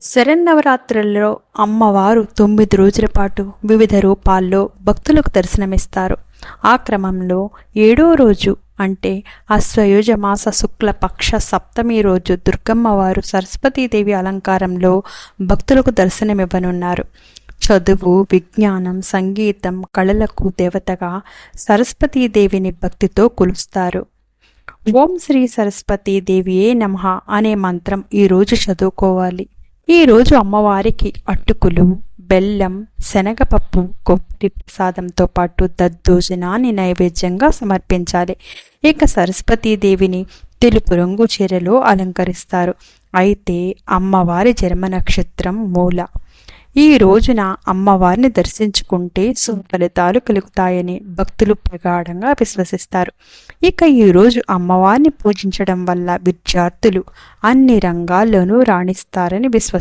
శరన్నవరాత్రుల్లో అమ్మవారు 9 రోజుల పాటు వివిధ రూపాల్లో భక్తులకు దర్శనమిస్తారు. ఆ క్రమంలో 7వ రోజు అంటే ఆశ్వయుజ మాస శుక్ల పక్ష సప్తమి రోజు దుర్గమ్మవారు సరస్వతీదేవి అలంకారంలో భక్తులకు దర్శనమివ్వనున్నారు. చదువు, విజ్ఞానం, సంగీతం, కళలకు దేవతగా సరస్వతీదేవిని భక్తితో కొలుస్తారు. ఓం శ్రీ సరస్వతీ దేవియే నమః అనే మంత్రం ఈరోజు చదువుకోవాలి. ఈరోజు అమ్మవారికి అటుకులు, బెల్లం, శనగపప్పు, కొబ్బరి ప్రసాదంతో పాటు దద్దోజనాన్ని నైవేద్యంగా సమర్పించాలి. ఇక సరస్వతీదేవిని తెలుపు రంగు చీరలో అలంకరిస్తారు. అయితే అమ్మవారి జన్మ నక్షత్రం మూల. ఈ రోజున అమ్మవారిని దర్శించుకుంటే సుఫలితాలు కలుగుతాయని భక్తులు ప్రగాఢంగా విశ్వసిస్తారు. ఇక ఈరోజు అమ్మవారిని పూజించడం వల్ల విద్యార్థులు అన్ని రంగాల్లోనూ రాణిస్తారని విశ్వసిస్తారు.